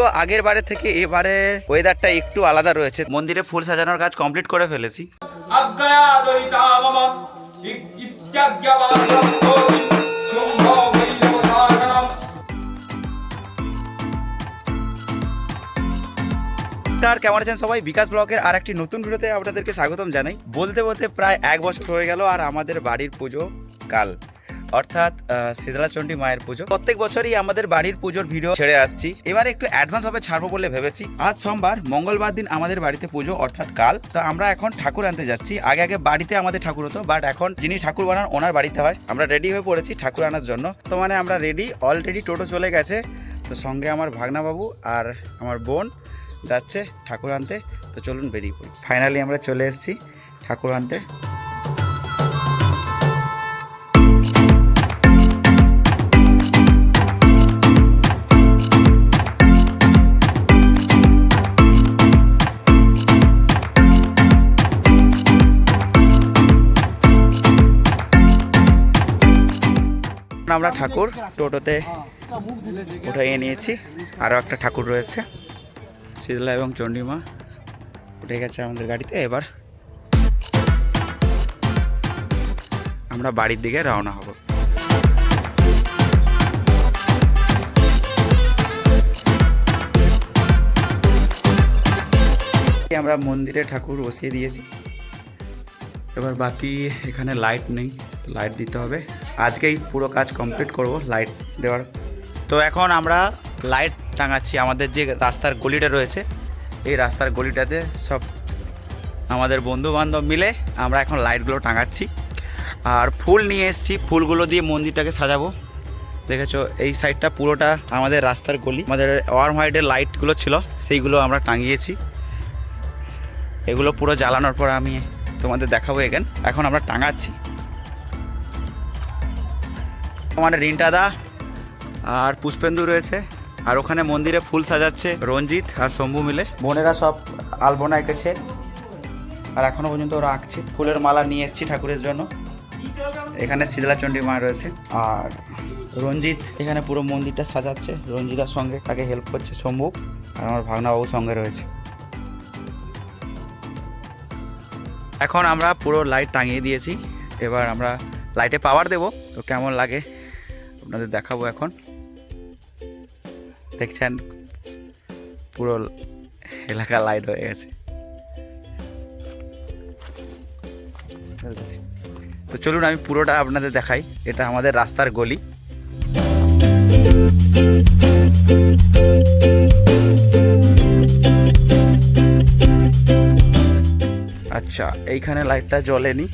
যদিও আগের বারে থেকে এবারে ওয়েদারটা একটু আলাদা রয়েছে। মন্দিরে ফুল সাজানোর কাজ কমপ্লিট করে ফেলেছি। কেমন আছেন সবাই? বিকাশ ব্লগের আর একটি নতুন ভিডিওতে আপনাদেরকে স্বাগতম জানাই। বলতে বলতে প্রায় 1 বছর হয়ে গেল আর আমাদের বাড়ির পুজো কাল, অর্থাৎ শীতলাচণ্ডী মায়ের পুজো। প্রত্যেক বছরই আমাদের বাড়ির পুজোর ভিডিও ছেড়ে আসছি, এবারে একটু অ্যাডভান্স ভাবে ছাড়বো বলে ভেবেছি। আজ সোমবার, মঙ্গলবার দিন আমাদের বাড়িতে পুজো, অর্থাৎ কাল। তো আমরা এখন ঠাকুর আনতে যাচ্ছি। আগে বাড়িতে আমাদের ঠাকুর হতো, বাট এখন যিনি ঠাকুর বানান ওনার বাড়িতে হয়। আমরা রেডি হয়ে পড়েছি ঠাকুর আনার জন্য। তো মানে আমরা রেডি, অলরেডি টোটো চলে গেছে। তো সঙ্গে আমার ভাগনাবাবু আর আমার বোন যাচ্ছে ঠাকুর আনতে। তো চলুন বেরিয়ে পড়ি। ফাইনালি আমরা চলে এসেছি ঠাকুর আনতে। আমরা ঠাকুর টোটোতে উঠাইয়ে নিয়েছি। আরও একটা ঠাকুর রয়েছে, শীতলা এবং চণ্ডীমা উঠে গেছে আমাদের গাড়িতে। এবার আমরা বাড়ির দিকে রওনা হব। আমরা মন্দিরে ঠাকুর বসিয়ে দিয়েছি। এবার বাকি এখানে লাইট নেই, লাইট দিতে হবে। আজকেই পুরো কাজ কমপ্লিট করব লাইট দেওয়ার। তো এখন আমরা লাইট টাঙাচ্ছি। আমাদের যে রাস্তার গলিটা রয়েছে, এই রাস্তার গলিটাতে সব আমাদের বন্ধু বান্ধব মিলে আমরা এখন লাইটগুলো টাঙাচ্ছি। আর ফুল নিয়ে এসেছি, ফুলগুলো দিয়ে মন্দিরটাকে সাজাবো। দেখেছো এই সাইডটা পুরোটা আমাদের রাস্তার গলি। আমাদের ওয়ার্ম হোয়াইটের লাইটগুলো ছিল, সেইগুলো আমরা টাঙিয়েছি। এগুলো পুরো জ্বালানোর পর আমি তোমাদের দেখাবো। এখন আমরা টাঙাচ্ছি। আমাদের রিন্টাদা আর পুষ্পেন্দু রয়েছে, আর ওখানে মন্দিরে ফুল সাজাচ্ছে রঞ্জিত আর শম্ভু মিলে। বোনেরা সব আলপনা এঁকেছে আর এখনো পর্যন্ত ওরা আঁকছে। ফুলের মালা নিয়ে এসেছি ঠাকুরের জন্য। এখানে শীতলাচণ্ডী মা রয়েছে আর রঞ্জিত এখানে পুরো মন্দিরটা সাজাচ্ছে। রঞ্জিতার সঙ্গে তাকে হেল্প করছে শম্ভু, আর আমার ভাগনাবাবু সঙ্গে রয়েছে। এখন আমরা পুরো লাইট টাঙিয়ে দিয়েছি। এবার আমরা লাইটে পাওয়ার দেব। তো কেমন লাগে আপনাদের দেখাবো। এখন দেখছেন পুরো এলাকা লাইট হয়ে গেছে। তো চলুন আমি পুরোটা আপনাদের দেখাই। এটা আমাদের রাস্তার গলি। আচ্ছা, এইখানে লাইটটা জ্বলেনি,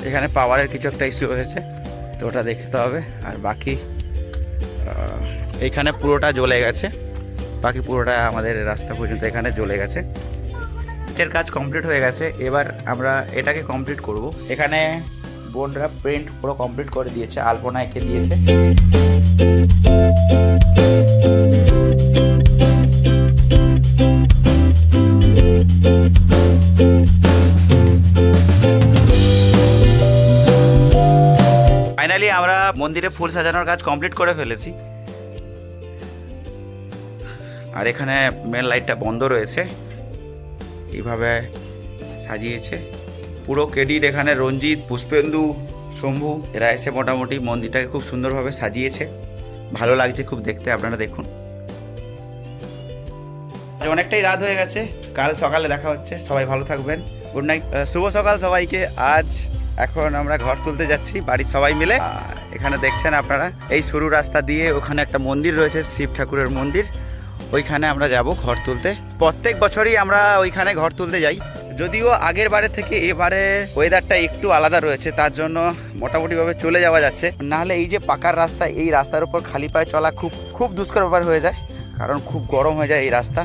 এখানে পাওয়ারের কিছু একটা ইস্যু হয়েছে, তো ওটা দেখতে হবে। আর বাকি এইখানে পুরোটা জ্বলে গেছে, বাকি পুরোটা আমাদের রাস্তা পর্যন্ত এখানে জ্বলে গেছে। এটার কাজ কমপ্লিট হয়ে গেছে। এবার আমরা এটাকে কমপ্লিট করব। এখানে বোনরা প্রিন্ট পুরো কমপ্লিট করে দিয়েছে, আলপনা এঁকে দিয়েছে। ফাইনালি আমরা মন্দিরে ফুল সাজানোর কাজ কমপ্লিট করে ফেলেছি। আর এখানে মেন লাইটটা বন্ধ রয়েছে, এইভাবে সাজিয়েছে পুরো ক্রেডিট এখানে রঞ্জিত, পুষ্পেন্দু, শম্ভু এরা এসে মোটামুটি মন্দিরটাকে খুব সুন্দরভাবে সাজিয়েছে। ভালো লাগছে খুব দেখতে, আপনারা দেখুন। অনেকটাই রাত হয়ে গেছে, কাল সকালে দেখা হচ্ছে। সবাই ভালো থাকবেন, গুড নাইট, শুভ সকাল সবাইকে। আজ এখন আমরা ঘর তুলতে যাচ্ছি বাড়ির সবাই মিলে। এখানে দেখছেন আপনারা এই সরু রাস্তা দিয়ে ওখানে একটা মন্দির রয়েছে, শিব ঠাকুরের মন্দির, ওইখানে আমরা যাব ঘর তুলতে। প্রত্যেক বছরই আমরা ওইখানে ঘর তুলতে যাই। যদিও আগের বারে থেকে এবারে ওয়েদারটা একটু আলাদা রয়েছে, তার জন্য মোটামুটিভাবে চলে যাওয়া যাচ্ছে। নাহলে এই যে পাকার রাস্তা, এই রাস্তার উপর খালি পায়ে চলা খুব দুষ্কর ব্যাপার হয়ে যায়, কারণ খুব গরম হয়ে যায় এই রাস্তা।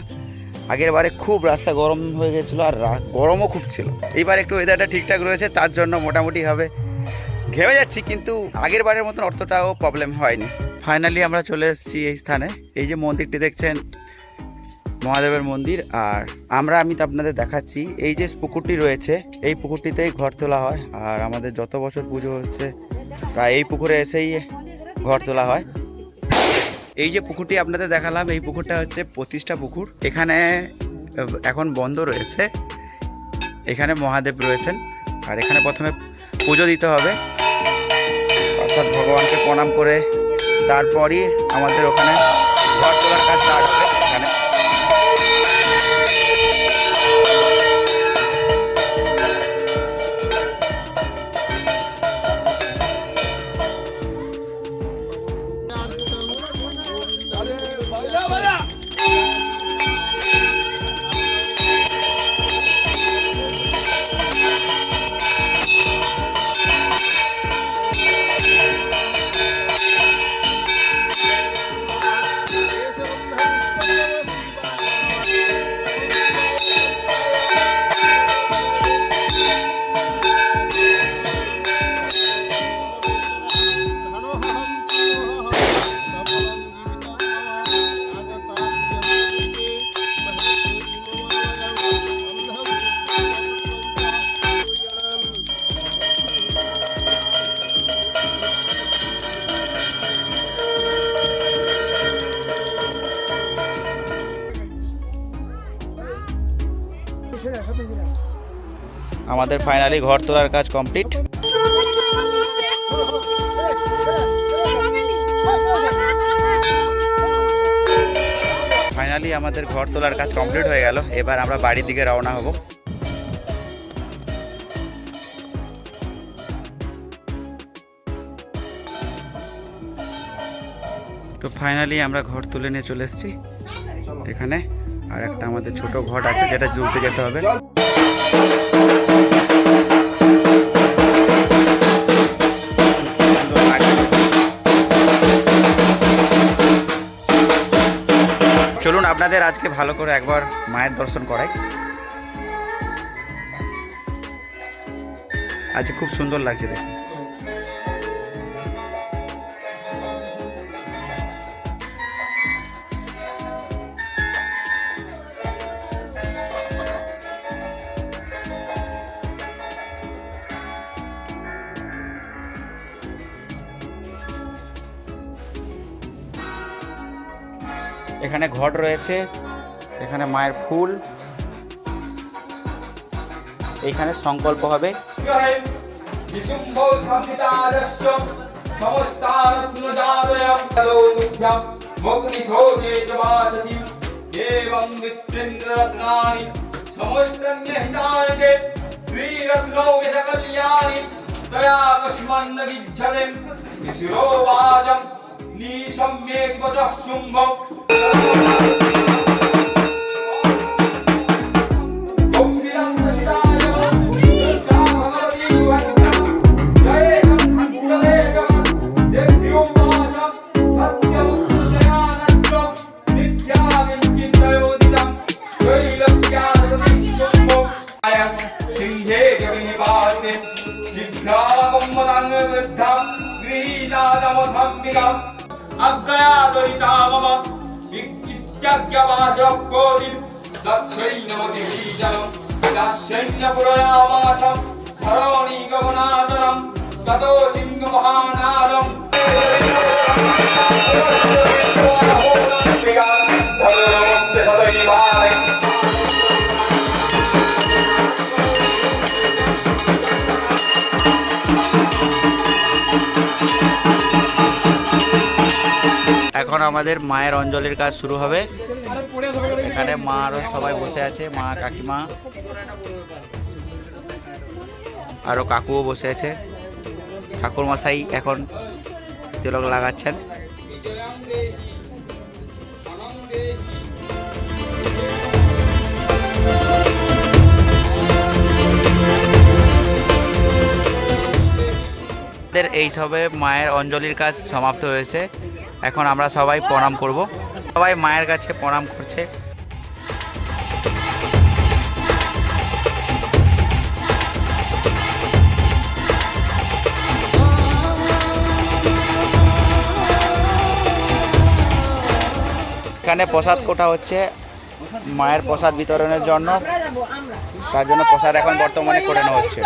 আগের বারে খুব রাস্তা গরম হয়ে গেছিলো, আর গরমও খুব ছিল। এইবার একটু ওয়েদারটা ঠিকঠাক রয়েছে, তার জন্য মোটামুটিভাবে ঘেমে যাচ্ছি, কিন্তু আগের বারের মতন অতটাও প্রবলেম হয়নি। ফাইনালি আমরা চলে এসেছি এই স্থানে। এই যে মন্দিরটি দেখছেন, মহাদেবের মন্দির। আর আমি তো আপনাদের দেখাচ্ছি, এই যে পুকুরটি রয়েছে, এই পুকুরটিতেই ঘর তোলা হয়। আর আমাদের যত বছর পুজো হচ্ছে প্রায় এই পুকুরে এসেই ঘর তোলা হয়। এই যে পুকুরটি আপনাদের দেখালাম, এই পুকুরটা হচ্ছে প্রতিষ্ঠা পুকুর। এখানে এখন বন্ধ রয়েছে। এখানে মহাদেব রয়েছেন, আর এখানে প্রথমে পুজো দিতে হবে, অর্থাৎ ভগবানকে প্রণাম করে তারপরই আমাদের ওখানে ঘর তোলার কাজ স্টার্ট হবে। এখানে আমাদের ফাইনালি ঘর তোলার কাজ কমপ্লিট। ফাইনালি আমাদের ঘর তোলার কাজ কমপ্লিট হয়ে গেল। এবার আমরা বাড়ির দিকে রওনা হব। তো ফাইনালি আমরা ঘর তুলে নিয়ে চলে এসেছি এখানে। আর একটা আমাদের ছোট ঘর আছে যেটা তুলতে যেতে হবে। চলুন আপনাদের আজকে ভালো করে একবার মায়ের দর্শন করাই। আজ খুব সুন্দর লাগছে দেখতে। এখানে ঘট রয়েছে, এখানে মায়ের ফুল, এইখানে সংকল্প হবে। এখন আমাদের মায়ের অঞ্জলির কাজ শুরু হবে। এখানে মা আরো সবাই বসে আছে, মা, কাকিমা, আরো কাকুও বসে আছে। ঠাকুর মশাই এখন তিলক লাগাচ্ছেন। এই সবে মায়ের অঞ্জলির কাজ সমাপ্ত হয়েছে। এখন আমরা সবাই প্রণাম করব। সবাই মায়ের কাছে প্রণাম করছে। এখানে প্রসাদ কোটা হচ্ছে মায়ের প্রসাদ বিতরণের জন্য, তার জন্য প্রসাদ এখন বর্তমানে করে নেওয়া হচ্ছে।